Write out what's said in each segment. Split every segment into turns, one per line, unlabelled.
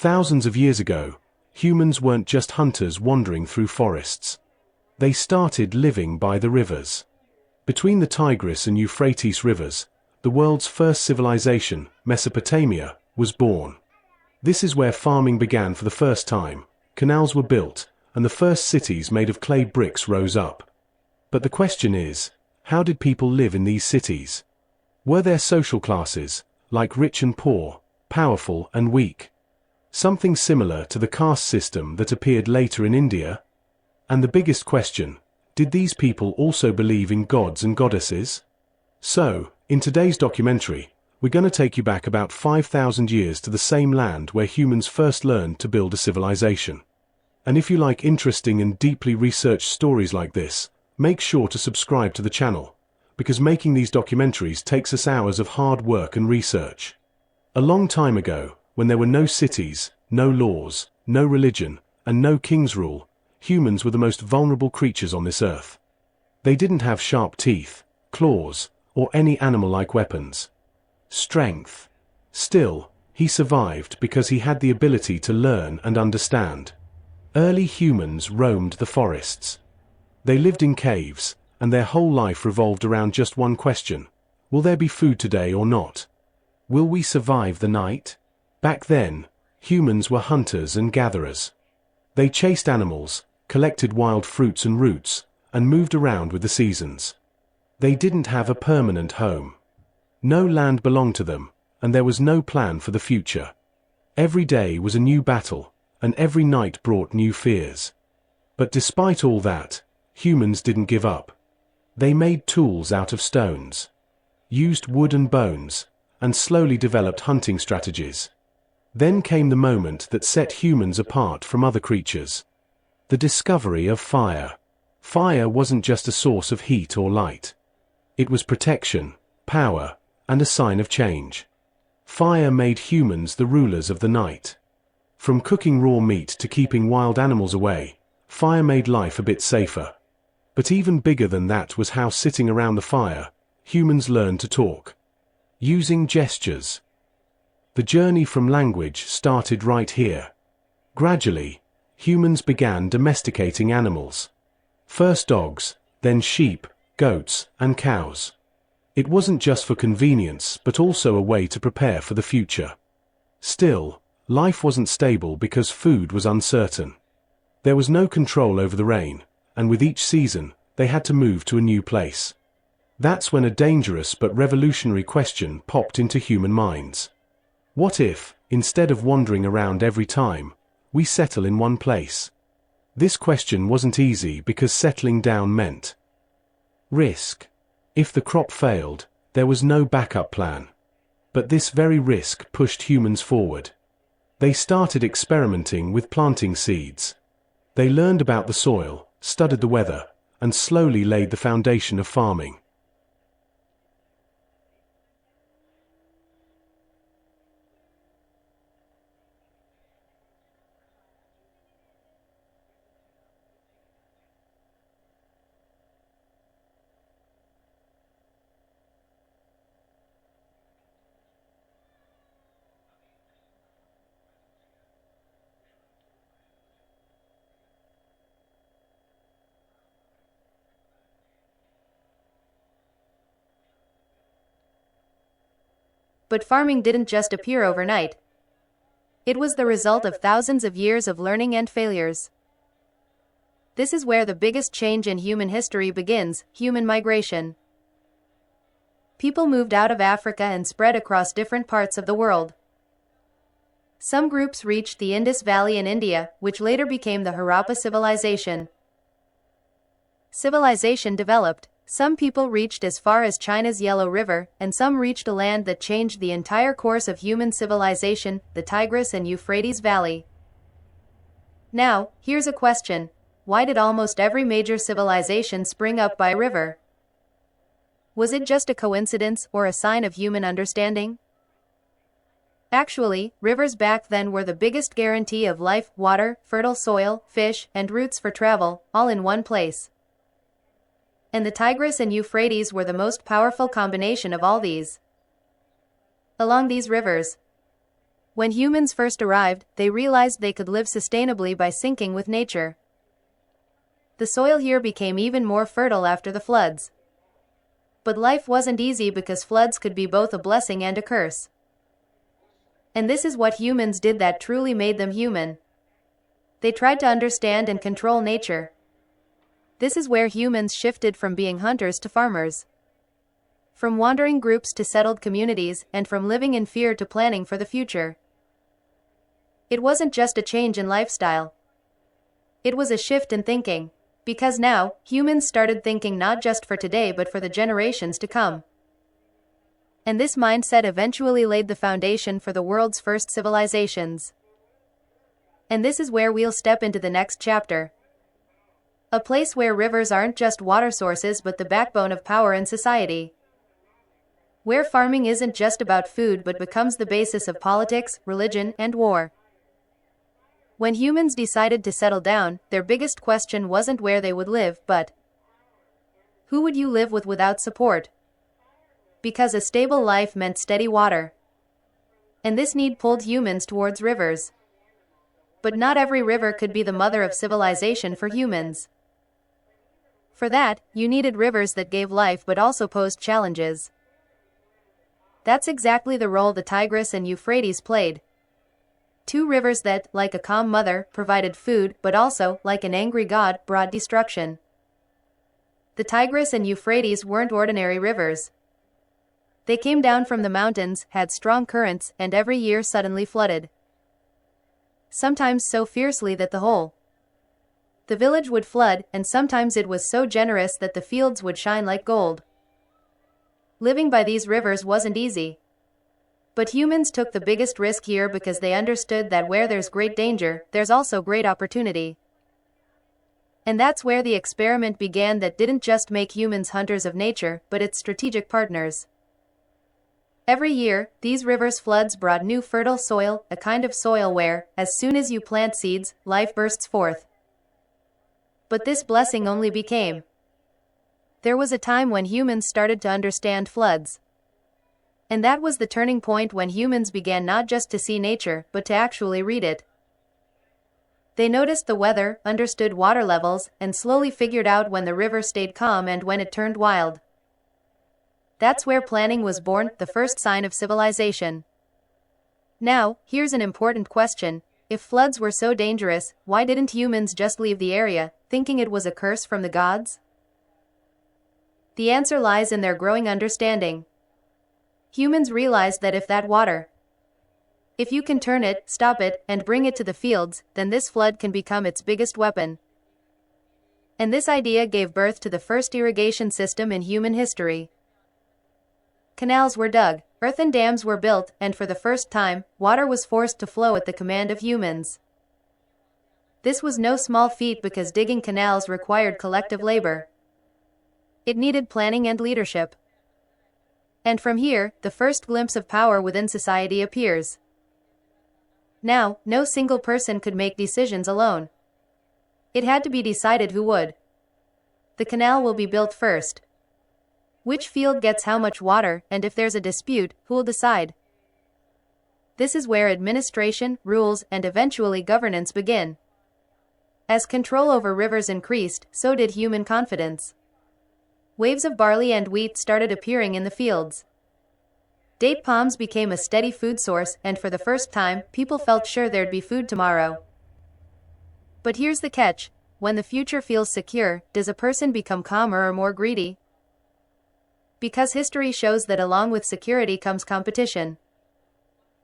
Thousands of years ago, humans weren't just hunters wandering through forests. They started living by the rivers. Between the Tigris and Euphrates rivers, the world's first civilization, Mesopotamia, was born. This is where farming began for the first time, canals were built, and the first cities made of clay bricks rose up. But the question is, how did people live in these cities? Were there social classes, like rich and poor, powerful and weak? Something similar to the caste system that appeared later in India? And the biggest question, did these people also believe in gods and goddesses? So, in today's documentary, we're going to take you back about 5,000 years to the same land where humans first learned to build a civilization. And if you like interesting and deeply researched stories like this, make sure to subscribe to the channel, because making these documentaries takes us hours of hard work and research. A long time ago, when there were no cities, no laws, no religion, and no king's rule, humans were the most vulnerable creatures on this earth. They didn't have sharp teeth, claws, or any animal-like weapons. Strength. Still, he survived because he had the ability to learn and understand. Early humans roamed the forests. They lived in caves, and their whole life revolved around just one question: will there be food today or not? Will we survive the night? Back then, humans were hunters and gatherers. They chased animals, collected wild fruits and roots, and moved around with the seasons. They didn't have a permanent home. No land belonged to them, and there was no plan for the future. Every day was a new battle, and every night brought new fears. But despite all that, humans didn't give up. They made tools out of stones, used wood and bones, and slowly developed hunting strategies. Then came the moment that set humans apart from other creatures. The discovery of fire. Fire wasn't just a source of heat or light. It was protection, power, and a sign of change. Fire made humans the rulers of the night. From cooking raw meat to keeping wild animals away, fire made life a bit safer. But even bigger than that was how, sitting around the fire, humans learned to talk. Using gestures. The journey from language started right here. Gradually, humans began domesticating animals. First dogs, then sheep, goats, and cows. It wasn't just for convenience, but also a way to prepare for the future. Still, life wasn't stable because food was uncertain. There was no control over the rain, and with each season, they had to move to a new place. That's when a dangerous but revolutionary question popped into human minds. What if, instead of wandering around every time, we settle in one place? This question wasn't easy because settling down meant risk. If the crop failed, there was no backup plan. But this very risk pushed humans forward. They started experimenting with planting seeds. They learned about the soil, studied the weather, and slowly laid the foundation of farming.
But farming didn't just appear overnight. It was the result of thousands of years of learning and failures. This is where the biggest change in human history begins: human migration. People moved out of Africa and spread across different parts of the world. Some groups reached the Indus Valley in India, which later became the Harappa civilization. Civilization developed. Some people reached as far as China's Yellow River, and some reached a land that changed the entire course of human civilization, the Tigris and Euphrates Valley. Now, here's a question. Why did almost every major civilization spring up by a river? Was it just a coincidence or a sign of human understanding? Actually, rivers back then were the biggest guarantee of life: water, fertile soil, fish, and routes for travel, all in one place. And the Tigris and Euphrates were the most powerful combination of all these. Along these rivers, When humans first arrived, they realized they could live sustainably by syncing with nature. The soil here became even more fertile after the floods. But life wasn't easy because floods could be both a blessing and a curse. And this is what humans did that truly made them human. They tried to understand and control nature. This is where humans shifted from being hunters to farmers. From wandering groups to settled communities, and from living in fear to planning for the future. It wasn't just a change in lifestyle. It was a shift in thinking. Because now, humans started thinking not just for today but for the generations to come. And this mindset eventually laid the foundation for the world's first civilizations. And this is where we'll step into the next chapter. A place where rivers aren't just water sources but the backbone of power in society. Where farming isn't just about food but becomes the basis of politics, religion, and war. When humans decided to settle down, their biggest question wasn't where they would live, but who would you live with without support? Because a stable life meant steady water. And this need pulled humans towards rivers. But not every river could be the mother of civilization for humans. For that, you needed rivers that gave life but also posed challenges. That's exactly the role the Tigris and Euphrates played. Two rivers that, like a calm mother, provided food, but also, like an angry god, brought destruction. The Tigris and Euphrates weren't ordinary rivers. They came down from the mountains, had strong currents, and every year suddenly flooded. Sometimes so fiercely that the village would flood, and sometimes it was so generous that the fields would shine like gold. Living by these rivers wasn't easy. But humans took the biggest risk here because they understood that where there's great danger, there's also great opportunity. And that's where the experiment began that didn't just make humans hunters of nature, but its strategic partners. Every year, these rivers' floods brought new fertile soil, a kind of soil where, as soon as you plant seeds, life bursts forth. But this blessing only became. There was a time when humans started to understand floods. And that was the turning point when humans began not just to see nature, but to actually read it. They noticed the weather, understood water levels, and slowly figured out when the river stayed calm and when it turned wild. That's where planning was born, the first sign of civilization. Now, here's an important question. If floods were so dangerous, why didn't humans just leave the area, thinking it was a curse from the gods? The answer lies in their growing understanding. Humans realized that if you can turn it, stop it, and bring it to the fields, then this flood can become its biggest weapon. And this idea gave birth to the first irrigation system in human history. Canals were dug, earthen dams were built, and for the first time, water was forced to flow at the command of humans. This was no small feat because digging canals required collective labor. It needed planning and leadership. And from here, the first glimpse of power within society appears. Now, no single person could make decisions alone. It had to be decided who would. The canal will be built first. Which field gets how much water, and if there's a dispute, who'll decide? This is where administration, rules, and eventually governance begin. As control over rivers increased, so did human confidence. Waves of barley and wheat started appearing in the fields. Date palms became a steady food source, and for the first time, people felt sure there'd be food tomorrow. But here's the catch. When the future feels secure, does a person become calmer or more greedy? Because history shows that along with security comes competition.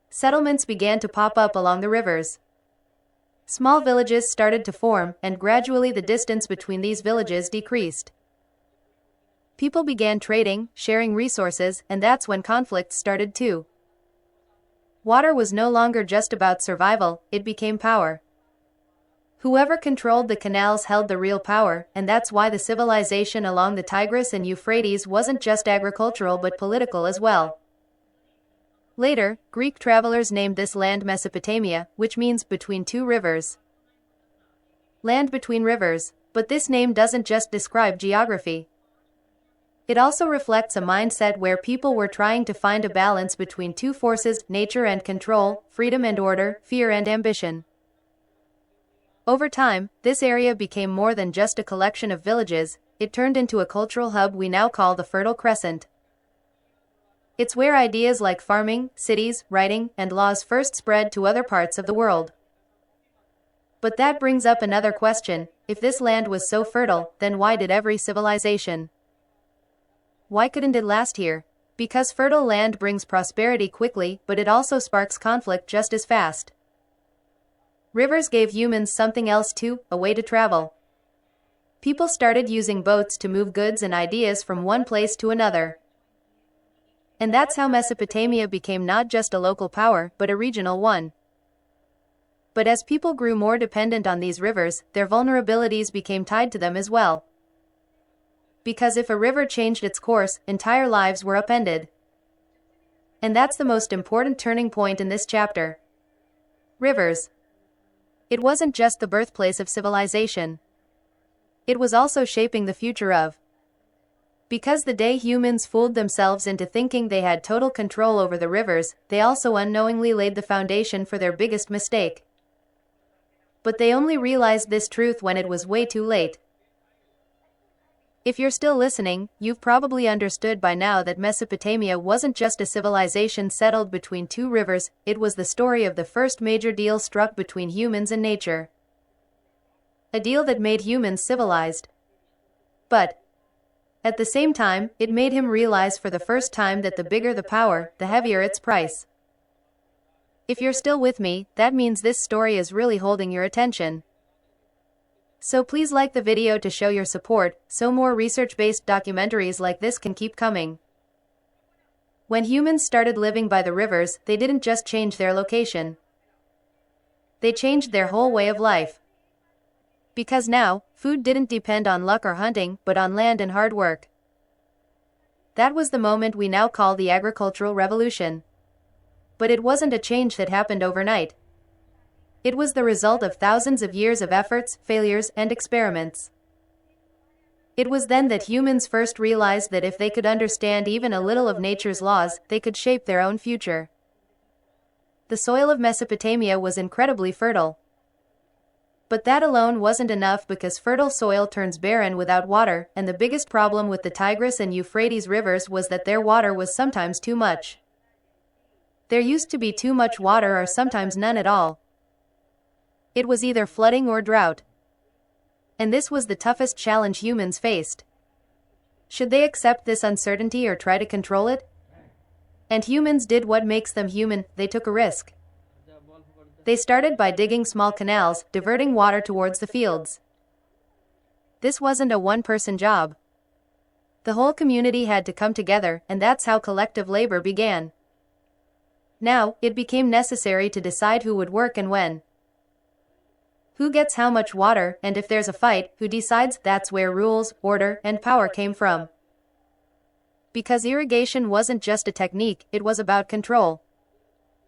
Settlements began to pop up along the rivers. Small villages started to form, and gradually the distance between these villages decreased. People began trading, sharing resources, and that's when conflicts started too. Water was no longer just about survival, it became power. Whoever controlled the canals held the real power, and that's why the civilization along the Tigris and Euphrates wasn't just agricultural but political as well. Later, Greek travelers named this land Mesopotamia, which means between two rivers. Land between rivers, but this name doesn't just describe geography. It also reflects a mindset where people were trying to find a balance between two forces, nature and control, freedom and order, fear and ambition. Over time, this area became more than just a collection of villages, it turned into a cultural hub we now call the Fertile Crescent. It's where ideas like farming, cities, writing, and laws first spread to other parts of the world. But that brings up another question: if this land was so fertile, then why did every civilization? Why couldn't it last here? Because fertile land brings prosperity quickly, but it also sparks conflict just as fast. Rivers gave humans something else too, a way to travel. People started using boats to move goods and ideas from one place to another. And that's how Mesopotamia became not just a local power, but a regional one. But as people grew more dependent on these rivers, their vulnerabilities became tied to them as well. Because if a river changed its course, entire lives were upended. And that's the most important turning point in this chapter. Rivers. It wasn't just the birthplace of civilization. It was also shaping the future of. Because the day humans fooled themselves into thinking they had total control over the rivers, they also unknowingly laid the foundation for their biggest mistake. But they only realized this truth when it was way too late. If you're still listening, you've probably understood by now that Mesopotamia wasn't just a civilization settled between two rivers, it was the story of the first major deal struck between humans and nature. A deal that made humans civilized. But, at the same time, it made him realize for the first time that the bigger the power, the heavier its price. If you're still with me, that means this story is really holding your attention. So please like the video to show your support, so more research-based documentaries like this can keep coming. When humans started living by the rivers, they didn't just change their location. They changed their whole way of life. Because now, food didn't depend on luck or hunting, but on land and hard work. That was the moment we now call the agricultural revolution. But it wasn't a change that happened overnight. It was the result of thousands of years of efforts, failures, and experiments. It was then that humans first realized that if they could understand even a little of nature's laws, they could shape their own future. The soil of Mesopotamia was incredibly fertile. But that alone wasn't enough because fertile soil turns barren without water, and the biggest problem with the Tigris and Euphrates rivers was that their water was sometimes too much. There used to be too much water or sometimes none at all. It was either flooding or drought. And this was the toughest challenge humans faced. Should they accept this uncertainty or try to control it? And humans did what makes them human, they took a risk. They started by digging small canals, diverting water towards the fields. This wasn't a one-person job. The whole community had to come together, and that's how collective labor began. Now, it became necessary to decide who would work and when. Who gets how much water, and if there's a fight, who decides? That's where rules, order, and power came from. Because irrigation wasn't just a technique, it was about control.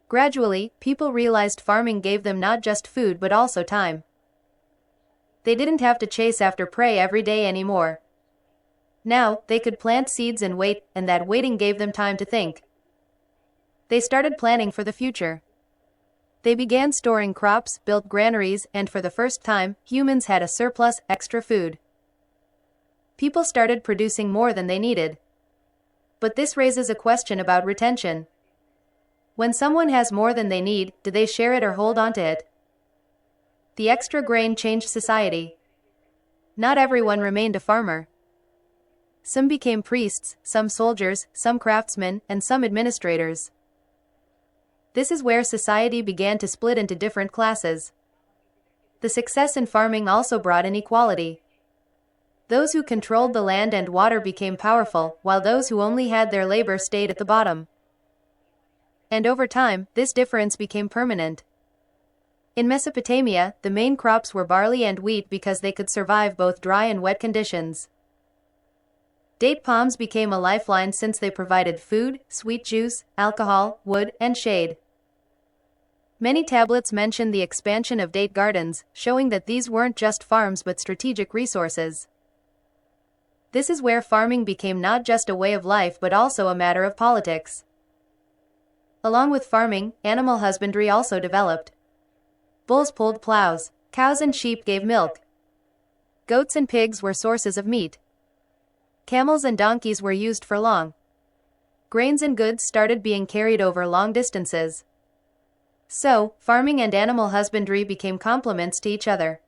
Gradually, people realized farming gave them not just food but also time. They didn't have to chase after prey every day anymore. Now, they could plant seeds and wait, and that waiting gave them time to think. They started planning for the future. They began storing crops, built granaries, and for the first time, humans had a surplus, extra food. People started producing more than they needed. But this raises a question about retention. When someone has more than they need, do they share it or hold on to it? The extra grain changed society. Not everyone remained a farmer. Some became priests, some soldiers, some craftsmen, and some administrators. This is where society began to split into different classes. The success in farming also brought inequality. Those who controlled the land and water became powerful, while those who only had their labor stayed at the bottom. And over time, this difference became permanent. In Mesopotamia, the main crops were barley and wheat because they could survive both dry and wet conditions. Date palms became a lifeline since they provided food, sweet juice, alcohol, wood, and shade. Many tablets mention the expansion of date gardens, showing that these weren't just farms but strategic resources. This is where farming became not just a way of life but also a matter of politics. Along with farming, animal husbandry also developed. Bulls pulled plows, cows and sheep gave milk. Goats and pigs were sources of meat. Camels and donkeys were used for long. Grains and goods started being carried over long distances. So, farming and animal husbandry became complements to each other.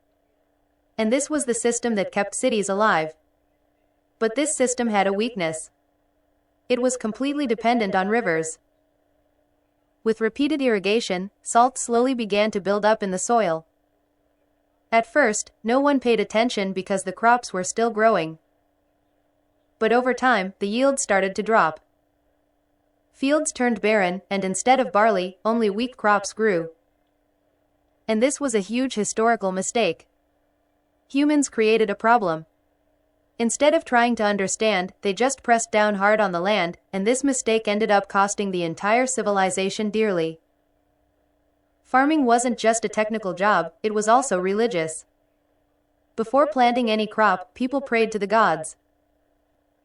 And this was the system that kept cities alive. But this system had a weakness. It was completely dependent on rivers. With repeated irrigation, salt slowly began to build up in the soil. At first, no one paid attention because the crops were still growing. But over time, the yield started to drop. Fields turned barren, and instead of barley, only wheat crops grew. And this was a huge historical mistake. Humans created a problem. Instead of trying to understand, they just pressed down hard on the land, and this mistake ended up costing the entire civilization dearly. Farming wasn't just a technical job, it was also religious. Before planting any crop, people prayed to the gods.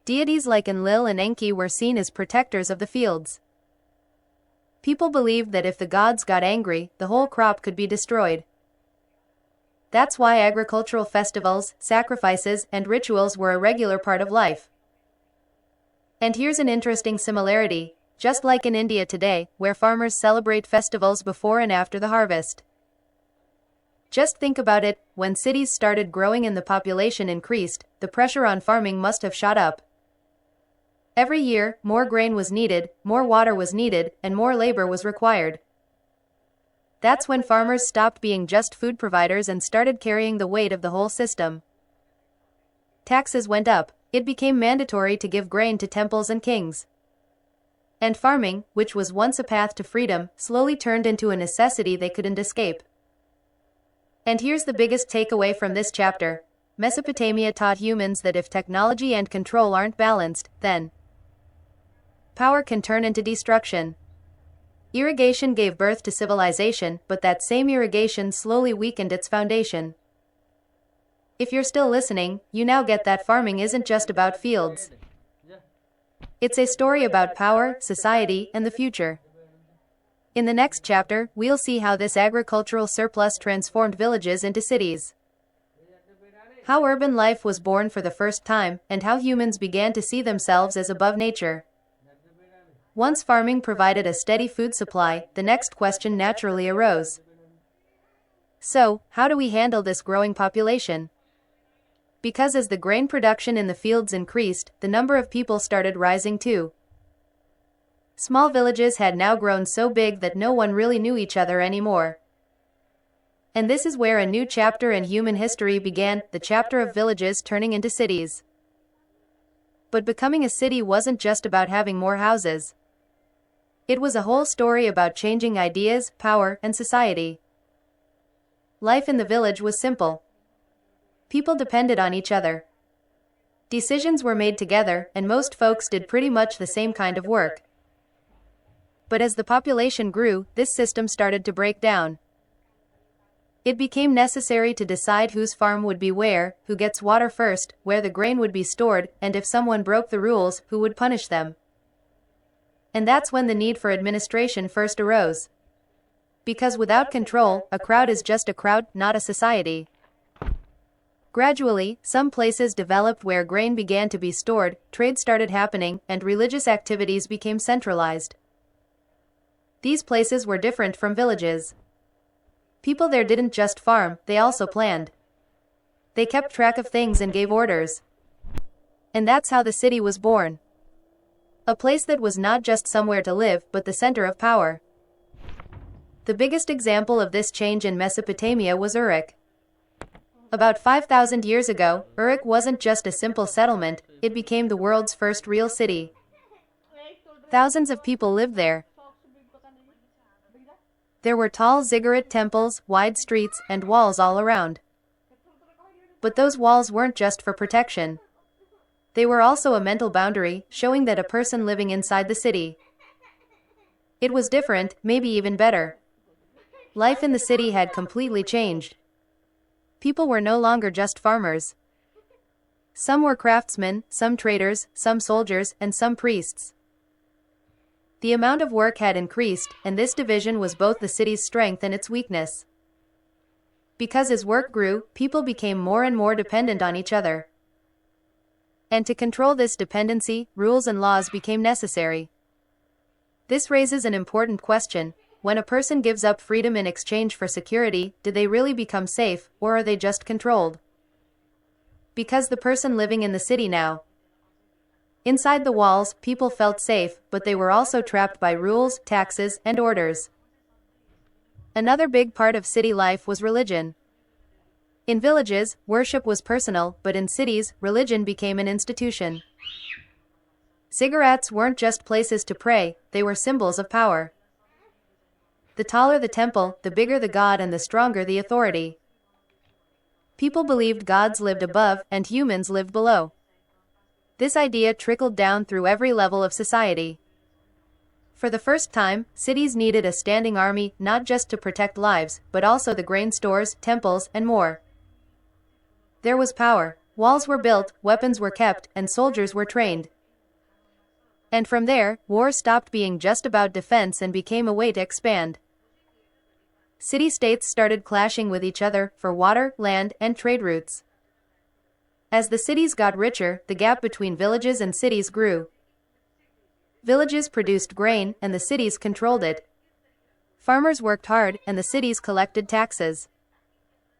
Deities like Enlil and Enki were seen as protectors of the fields. People believed that if the gods got angry, the whole crop could be destroyed. That's why agricultural festivals, sacrifices, and rituals were a regular part of life. And here's an interesting similarity, just like in India today, where farmers celebrate festivals before and after the harvest. Just think about it, when cities started growing and the population increased, the pressure on farming must have shot up. Every year, more grain was needed, more water was needed, and more labor was required. That's when farmers stopped being just food providers and started carrying the weight of the whole system. Taxes went up. It became mandatory to give grain to temples and kings. And farming, which was once a path to freedom, slowly turned into a necessity they couldn't escape. And here's the biggest takeaway from this chapter. Mesopotamia taught humans that if technology and control aren't balanced, then power can turn into destruction. Irrigation gave birth to civilization, but that same irrigation slowly weakened its foundation. If you're still listening, you now get that farming isn't just about fields. It's a story about power, society, and the future. In the next chapter, we'll see how this agricultural surplus transformed villages into cities. How urban life was born for the first time, and how humans began to see themselves as above nature. Once farming provided a steady food supply, the next question naturally arose. So, how do we handle this growing population? Because as the grain production in the fields increased, the number of people started rising too. Small villages had now grown so big that no one really knew each other anymore. And this is where a new chapter in human history began, the chapter of villages turning into cities. But becoming a city wasn't just about having more houses. It was a whole story about changing ideas, power, and society. Life in the village was simple. People depended on each other. Decisions were made together, and most folks did pretty much the same kind of work. But as the population grew, this system started to break down. It became necessary to decide whose farm would be where, who gets water first, where the grain would be stored, and if someone broke the rules, who would punish them. And that's when the need for administration first arose. Because without control, a crowd is just a crowd, not a society. Gradually, some places developed where grain began to be stored, trade started happening, and religious activities became centralized. These places were different from villages. People there didn't just farm, they also planned. They kept track of things and gave orders. And that's how the city was born. A place that was not just somewhere to live, but the center of power. The biggest example of this change in Mesopotamia was Uruk. About 5,000 years ago, Uruk wasn't just a simple settlement, it became the world's first real city. Thousands of people lived there. There were tall ziggurat temples, wide streets, and walls all around. But those walls weren't just for protection. They were also a mental boundary, showing that a person living inside the city. It was different, maybe even better. Life in the city had completely changed. People were no longer just farmers. Some were craftsmen, some traders, some soldiers, and some priests. The amount of work had increased, and this division was both the city's strength and its weakness. Because as work grew, people became more and more dependent on each other. And to control this dependency, rules and laws became necessary. This raises an important question. When a person gives up freedom in exchange for security, do they really become safe, or are they just controlled? Because the person living in the city now. Inside the walls, people felt safe, but they were also trapped by rules, taxes, and orders. Another big part of city life was religion. In villages, worship was personal, but in cities, religion became an institution. Ziggurats weren't just places to pray, they were symbols of power. The taller the temple, the bigger the god and the stronger the authority. People believed gods lived above and humans lived below. This idea trickled down through every level of society. For the first time, cities needed a standing army not just to protect lives, but also the grain stores, temples, and more. There was power. Walls were built, weapons were kept, and soldiers were trained. And from there, war stopped being just about defense and became a way to expand. City-states started clashing with each other for water, land, and trade routes. As the cities got richer, the gap between villages and cities grew. Villages produced grain, and the cities controlled it. Farmers worked hard, and the cities collected taxes.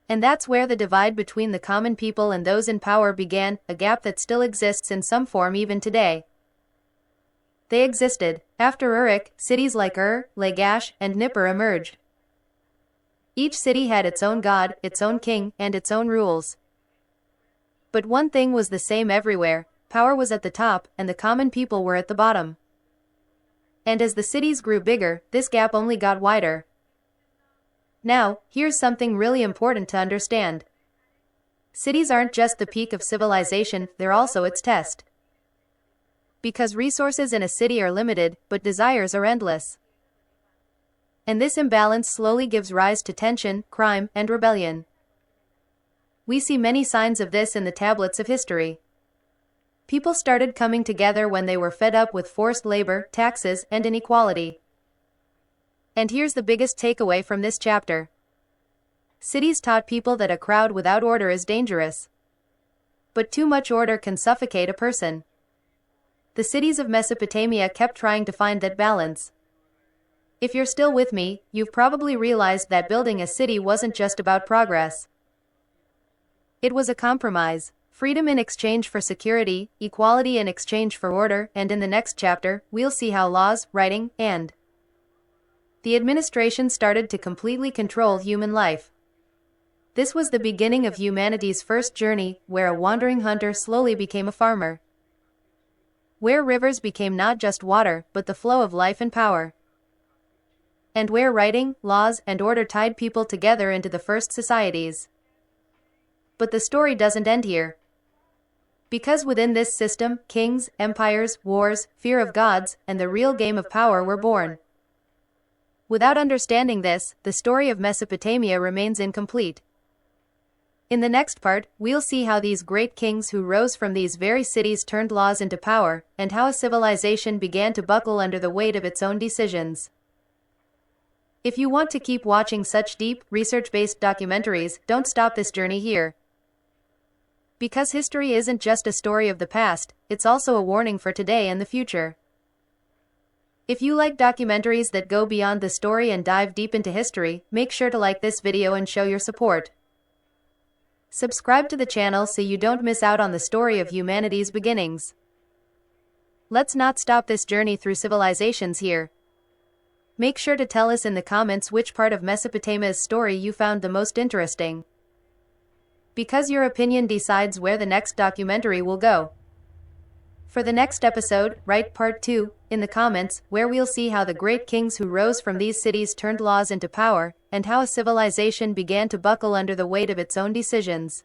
And that's where the divide between the common people and those in power began, a gap that still exists in some form even today. They existed. After Uruk, cities like Lagash, and Nippur emerged. Each city had its own god, its own king, and its own rules. But one thing was the same everywhere: power was at the top, and the common people were at the bottom. And as the cities grew bigger, this gap only got wider. Now, here's something really important to understand. Cities aren't just the peak of civilization, they're also its test. Because resources in a city are limited, but desires are endless. And this imbalance slowly gives rise to tension, crime, and rebellion. We see many signs of this in the tablets of history. People started coming together when they were fed up with forced labor, taxes, and inequality. And here's the biggest takeaway from this chapter. Cities taught people that a crowd without order is dangerous. But too much order can suffocate a person. The cities of Mesopotamia kept trying to find that balance. If you're still with me, you've probably realized that building a city wasn't just about progress. It was a compromise. Freedom in exchange for security, equality in exchange for order, and in the next chapter, we'll see how laws, writing, and the administration started to completely control human life. This was the beginning of humanity's first journey, where a wandering hunter slowly became a farmer. Where rivers became not just water, but the flow of life and power. And where writing, laws, and order tied people together into the first societies. But the story doesn't end here. Because within this system, kings, empires, wars, fear of gods, and the real game of power were born. Without understanding this, the story of Mesopotamia remains incomplete. In the next part, we'll see how these great kings who rose from these very cities turned laws into power, and how a civilization began to buckle under the weight of its own decisions. If you want to keep watching such deep, research-based documentaries, don't stop this journey here. Because history isn't just a story of the past, it's also a warning for today and the future. If you like documentaries that go beyond the story and dive deep into history, make sure to like this video and show your support. Subscribe to the channel so you don't miss out on the story of humanity's beginnings. Let's not stop this journey through civilizations here. Make sure to tell us in the comments which part of Mesopotamia's story you found the most interesting. Because your opinion decides where the next documentary will go. For the next episode, write part 2 in the comments, where we'll see how the great kings who rose from these cities turned laws into power, and how a civilization began to buckle under the weight of its own decisions.